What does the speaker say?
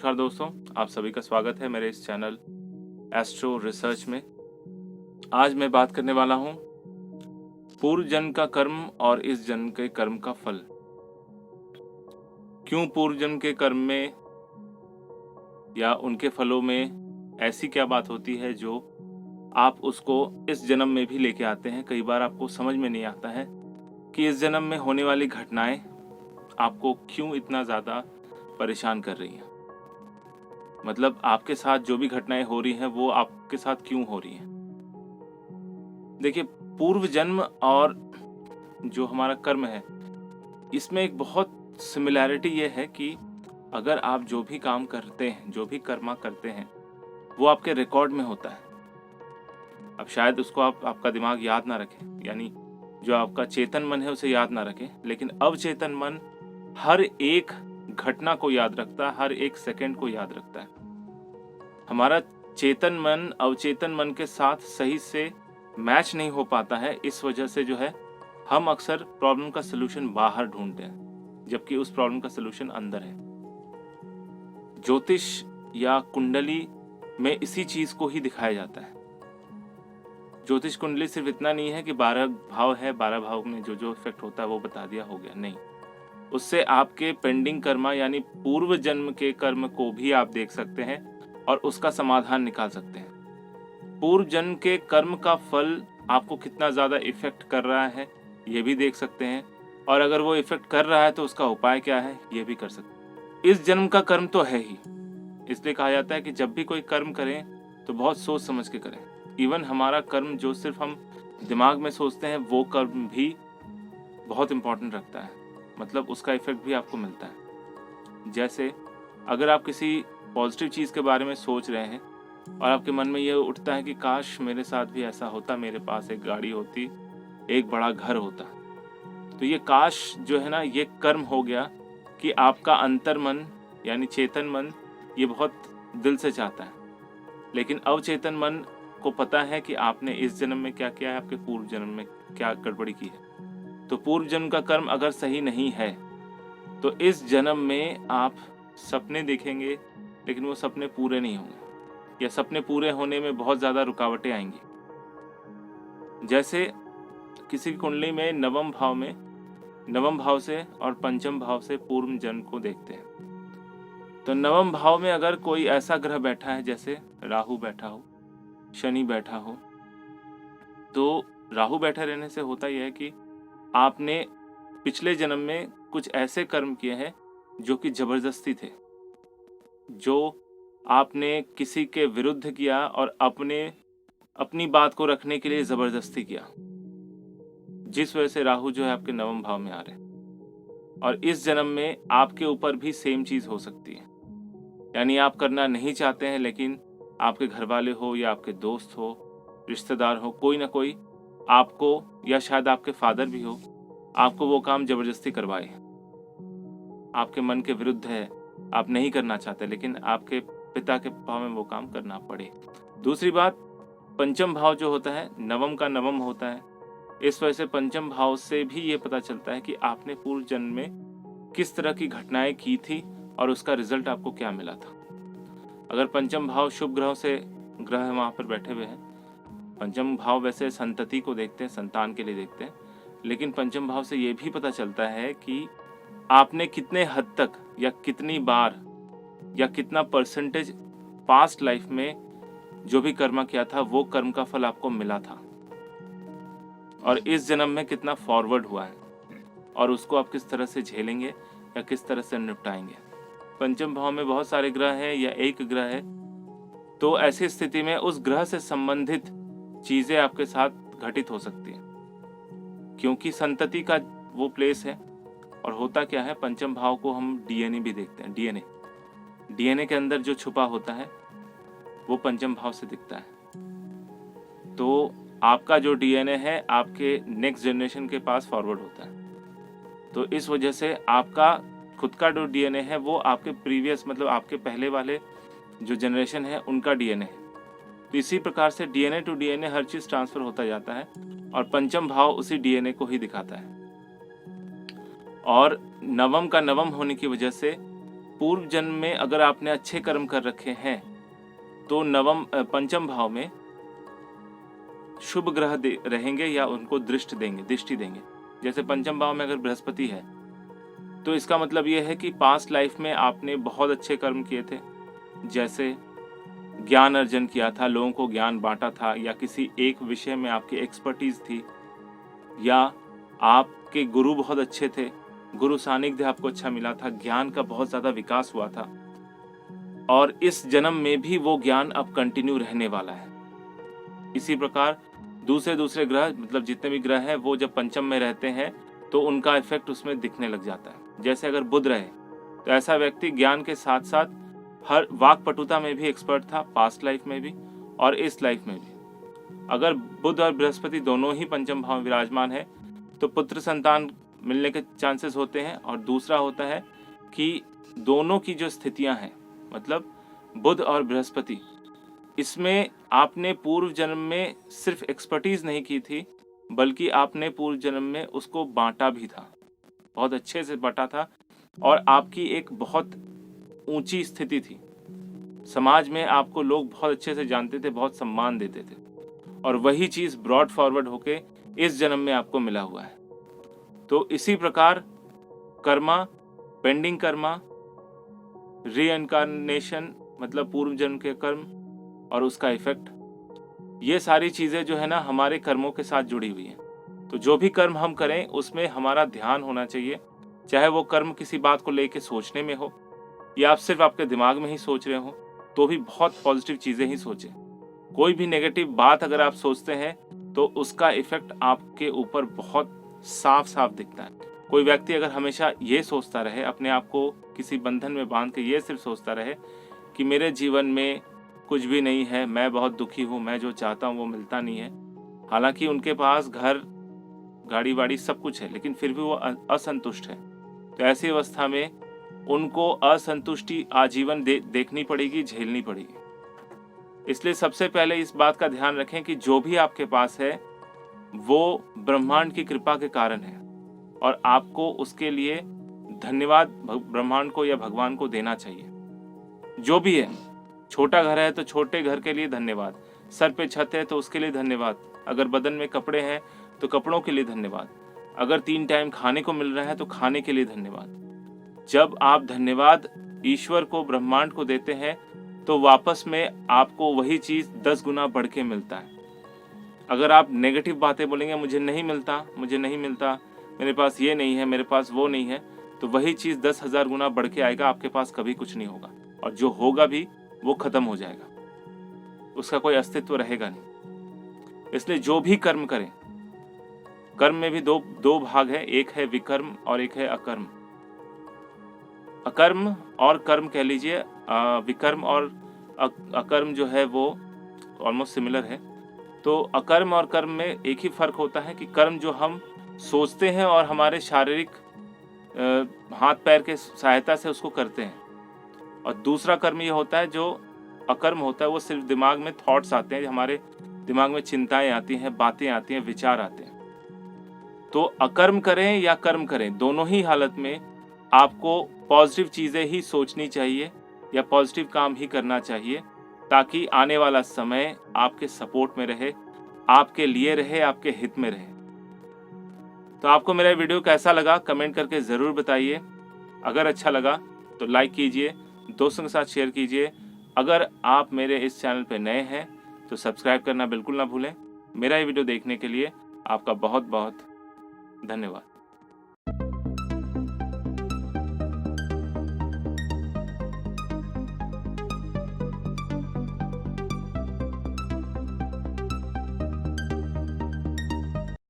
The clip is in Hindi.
नमस्कार दोस्तों, आप सभी का स्वागत है मेरे इस चैनल एस्ट्रो रिसर्च में। आज मैं बात करने वाला हूँ पूर्व जन्म का कर्म और इस जन्म के कर्म का फल। क्यों पूर्व जन्म के कर्म में या उनके फलों में ऐसी क्या बात होती है जो आप उसको इस जन्म में भी लेके आते हैं। कई बार आपको समझ में नहीं आता है कि इस जन्म में होने वाली घटनाएं आपको क्यों इतना ज़्यादा परेशान कर रही हैं। मतलब आपके साथ जो भी घटनाएं हो रही हैं वो आपके साथ क्यों हो रही हैं। देखिए, पूर्व जन्म और जो हमारा कर्म है इसमें एक बहुत सिमिलैरिटी ये है कि अगर आप जो भी काम करते हैं, जो भी कर्मा करते हैं, वो आपके रिकॉर्ड में होता है। अब शायद उसको आपका दिमाग याद ना रखे, यानी जो आपका चेतन मन है उसे याद ना रखे, लेकिन अवचेतन मन हर एक घटना को याद रखता है, हर एक सेकंड को याद रखता है। हमारा चेतन मन अवचेतन मन के साथ सही से मैच नहीं हो पाता है। इस वजह से जो है हम अक्सर प्रॉब्लम का सलूशन बाहर ढूंढते हैं, जबकि उस प्रॉब्लम का सलूशन अंदर है। ज्योतिष या कुंडली में इसी चीज को ही दिखाया जाता है। ज्योतिष कुंडली सिर्फ इतना नहीं है कि 12 भाव है, 12 भाव में जो जो इफेक्ट होता है वो बता दिया, हो गया। नहीं, उससे आपके पेंडिंग कर्मा यानी पूर्व जन्म के कर्म को भी आप देख सकते हैं और उसका समाधान निकाल सकते हैं। पूर्व जन्म के कर्म का फल आपको कितना ज़्यादा इफेक्ट कर रहा है ये भी देख सकते हैं, और अगर वो इफेक्ट कर रहा है तो उसका उपाय क्या है ये भी कर सकते हैं। इस जन्म का कर्म तो है ही, इसलिए कहा जाता है कि जब भी कोई कर्म करें तो बहुत सोच समझ के करें। इवन हमारा कर्म जो सिर्फ हम दिमाग में सोचते हैं वो कर्म भी बहुत इम्पोर्टेंट रखता है, मतलब उसका इफेक्ट भी आपको मिलता है। जैसे अगर आप किसी पॉजिटिव चीज़ के बारे में सोच रहे हैं और आपके मन में ये उठता है कि काश मेरे साथ भी ऐसा होता, मेरे पास एक गाड़ी होती, एक बड़ा घर होता, तो ये काश जो है ना, ये कर्म हो गया कि आपका अंतर मन यानी चेतन मन ये बहुत दिल से चाहता है। लेकिन अवचेतन मन को पता है कि आपने इस जन्म में क्या किया है, आपके पूर्व जन्म में क्या गड़बड़ी की है। तो पूर्व जन्म का कर्म अगर सही नहीं है तो इस जन्म में आप सपने देखेंगे, लेकिन वो सपने पूरे नहीं होंगे, या सपने पूरे होने में बहुत ज़्यादा रुकावटें आएंगी। जैसे किसी कुंडली में नवम भाव से और पंचम भाव से पूर्व जन्म को देखते हैं। तो नवम भाव में अगर कोई ऐसा ग्रह बैठा है, जैसे राहु बैठा हो, शनि बैठा हो, तो राहु बैठा रहने से होता यह है कि आपने पिछले जन्म में कुछ ऐसे कर्म किए हैं जो कि जबरदस्ती थे, जो आपने किसी के विरुद्ध किया और अपनी बात को रखने के लिए जबरदस्ती किया, जिस वजह से राहु जो है आपके नवम भाव में आ रहे हैं। और इस जन्म में आपके ऊपर भी सेम चीज हो सकती है, यानी आप करना नहीं चाहते हैं, लेकिन आपके घर वाले हो या आपके दोस्त हो, रिश्तेदार हो, कोई ना कोई आपको, या शायद आपके फादर भी हो, आपको वो काम जबरदस्ती करवाए, आपके मन के विरुद्ध है, आप नहीं करना चाहते, लेकिन आपके पिता के भाव में वो काम करना पड़े। दूसरी बात, पंचम भाव जो होता है नवम का नवम होता है, इस वजह से पंचम भाव से भी ये पता चलता है कि आपने पूर्व जन्म में किस तरह की घटनाएं की थी और उसका रिजल्ट आपको क्या मिला था। अगर पंचम भाव शुभ ग्रह वहाँ पर बैठे हुए हैं, पंचम भाव वैसे संतति को देखते हैं, संतान के लिए देखते हैं, लेकिन पंचम भाव से ये भी पता चलता है कि आपने कितने हद तक या कितनी बार या कितना परसेंटेज पास्ट लाइफ में जो भी कर्म किया था वो कर्म का फल आपको मिला था, और इस जन्म में कितना फॉरवर्ड हुआ है, और उसको आप किस तरह से झेलेंगे या किस तरह से निपटाएंगे। पंचम भाव में बहुत सारे ग्रह हैं या एक ग्रह है, तो ऐसी स्थिति में उस ग्रह से संबंधित चीजें आपके साथ घटित हो सकती हैं, क्योंकि संतति का वो प्लेस है। और होता क्या है, पंचम भाव को हम डीएनए भी देखते हैं। डीएनए के अंदर जो छुपा होता है वो पंचम भाव से दिखता है। तो आपका जो डीएनए है आपके नेक्स्ट जनरेशन के पास फॉरवर्ड होता है, तो इस वजह से आपका खुद का जो डीएनए है वो आपके प्रीवियस, मतलब आपके पहले वाले जो जनरेशन है उनका डीएनए है। तो इसी प्रकार से डीएनए टू डीएनए हर चीज़ ट्रांसफर होता जाता है, और पंचम भाव उसी डीएनए को ही दिखाता है। और नवम का नवम होने की वजह से पूर्व जन्म में अगर आपने अच्छे कर्म कर रखे हैं तो पंचम भाव में शुभ ग्रह रहेंगे या उनको दृष्टि देंगे। जैसे पंचम भाव में अगर बृहस्पति है तो इसका मतलब ये है कि पास्ट लाइफ में आपने बहुत अच्छे कर्म किए थे, जैसे ज्ञान अर्जन किया था, लोगों को ज्ञान बांटा था, या किसी एक विषय में आपकी एक्सपर्टीज थी, या आपके गुरु बहुत अच्छे थे, गुरु सानिध्य आपको अच्छा मिला था, ज्ञान का बहुत ज़्यादा विकास हुआ था, और इस जन्म में भी वो ज्ञान अब कंटिन्यू रहने वाला है। इसी प्रकार दूसरे ग्रह, मतलब जितने भी ग्रह हैं, वो जब पंचम में रहते हैं तो उनका इफेक्ट उसमें दिखने लग जाता है। जैसे अगर बुध रहे तो ऐसा व्यक्ति ज्ञान के साथ साथ हर वाक्पटुता में भी एक्सपर्ट था, पास्ट लाइफ में भी और इस लाइफ में भी। अगर बुध और बृहस्पति दोनों ही पंचम भाव में विराजमान है तो पुत्र संतान मिलने के चांसेस होते हैं। और दूसरा होता है कि दोनों की जो स्थितियां हैं, मतलब बुध और बृहस्पति, इसमें आपने पूर्व जन्म में सिर्फ एक्सपर्टीज नहीं की थी, बल्कि आपने पूर्व जन्म में उसको बांटा भी था, बहुत अच्छे से बांटा था, और आपकी एक बहुत ऊंची स्थिति थी। समाज में आपको लोग बहुत अच्छे से जानते थे, बहुत सम्मान देते थे, और वही चीज़ ब्रॉड फॉरवर्ड होके इस जन्म में आपको मिला हुआ है। तो इसी प्रकार कर्मा, पेंडिंग कर्मा, रीइंकार्नेशन मतलब पूर्व जन्म के कर्म और उसका इफेक्ट, ये सारी चीज़ें जो है ना हमारे कर्मों के साथ जुड़ी हुई हैं। तो जो भी कर्म हम करें उसमें हमारा ध्यान होना चाहिए, चाहे वो कर्म किसी बात को लेके सोचने में हो या आप सिर्फ आपके दिमाग में ही सोच रहे हो, तो भी बहुत पॉजिटिव चीज़ें ही सोचें। कोई भी नेगेटिव बात अगर आप सोचते हैं तो उसका इफेक्ट आपके ऊपर बहुत साफ साफ दिखता है। कोई व्यक्ति अगर हमेशा ये सोचता रहे, अपने आप को किसी बंधन में बांध के ये सिर्फ सोचता रहे कि मेरे जीवन में कुछ भी नहीं है, मैं बहुत दुखी हूँ, मैं जो चाहता हूँ वो मिलता नहीं है, हालांकि उनके पास घर, गाड़ी वाड़ी सब कुछ है, लेकिन फिर भी वो असंतुष्ट है, तो ऐसी अवस्था में उनको असंतुष्टि आजीवन देखनी पड़ेगी, झेलनी पड़ेगी। इसलिए सबसे पहले इस बात का ध्यान रखें कि जो भी आपके पास है वो ब्रह्मांड की कृपा के कारण है, और आपको उसके लिए धन्यवाद ब्रह्मांड को या भगवान को देना चाहिए। जो भी है, छोटा घर है तो छोटे घर के लिए धन्यवाद, सर पे छत है तो उसके लिए धन्यवाद, अगर बदन में कपड़े हैं तो कपड़ों के लिए धन्यवाद, अगर 3 टाइम खाने को मिल रहा है तो खाने के लिए धन्यवाद। जब आप धन्यवाद ईश्वर को, ब्रह्मांड को देते हैं तो वापस में आपको वही चीज़ 10 गुना बढ़ के मिलता है। अगर आप नेगेटिव बातें बोलेंगे, मुझे नहीं मिलता, मुझे नहीं मिलता, मेरे पास ये नहीं है, मेरे पास वो नहीं है, तो वही चीज़ 10,000 गुना बढ़ के आएगा, आपके पास कभी कुछ नहीं होगा, और जो होगा भी वो खत्म हो जाएगा, उसका कोई अस्तित्व रहेगा नहीं। इसलिए जो भी कर्म करें, कर्म में भी दो भाग है, एक है विकर्म और एक है अकर्म। अकर्म और कर्म कह लीजिए, विकर्म और अकर्म जो है वो ऑलमोस्ट सिमिलर है। तो अकर्म और कर्म में एक ही फर्क होता है कि कर्म जो हम सोचते हैं और हमारे शारीरिक हाथ पैर के सहायता से उसको करते हैं, और दूसरा कर्म ये होता है जो अकर्म होता है, वो सिर्फ दिमाग में थॉट्स आते हैं, हमारे दिमाग में चिंताएं आती हैं, बातें आती हैं, विचार आते हैं। तो अकर्म करें या कर्म करें, दोनों ही हालत में आपको पॉजिटिव चीज़ें ही सोचनी चाहिए या पॉजिटिव काम ही करना चाहिए, ताकि आने वाला समय आपके सपोर्ट में रहे, आपके लिए रहे, आपके हित में रहे। तो आपको मेरा वीडियो कैसा लगा कमेंट करके ज़रूर बताइए। अगर अच्छा लगा तो लाइक कीजिए, दोस्तों के साथ शेयर कीजिए। अगर आप मेरे इस चैनल पर नए हैं तो सब्सक्राइब करना बिल्कुल ना भूलें। मेरा ये वीडियो देखने के लिए आपका बहुत बहुत धन्यवाद।